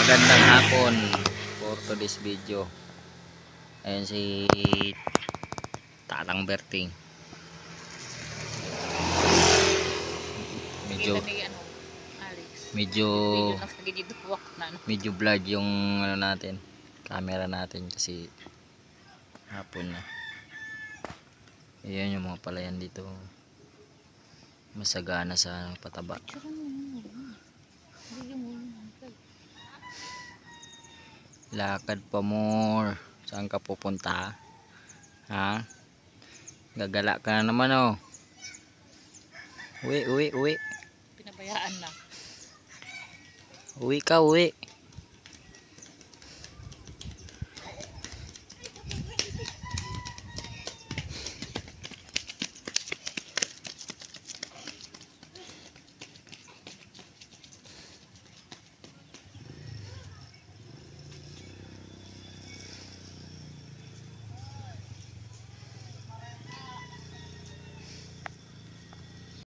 Magandang hapon for today's video. Ayan si Tatang Berting. Medyo blurred yung ano natin, camera natin kasi hapon na. Ayan yung mga palayan dito. Masagana sa pataba. Lakad pa more. Saan ka pupunta? Ha? Gagala ka na naman oh. Uwi. Pinabayaan na. Uwi ka, uwi.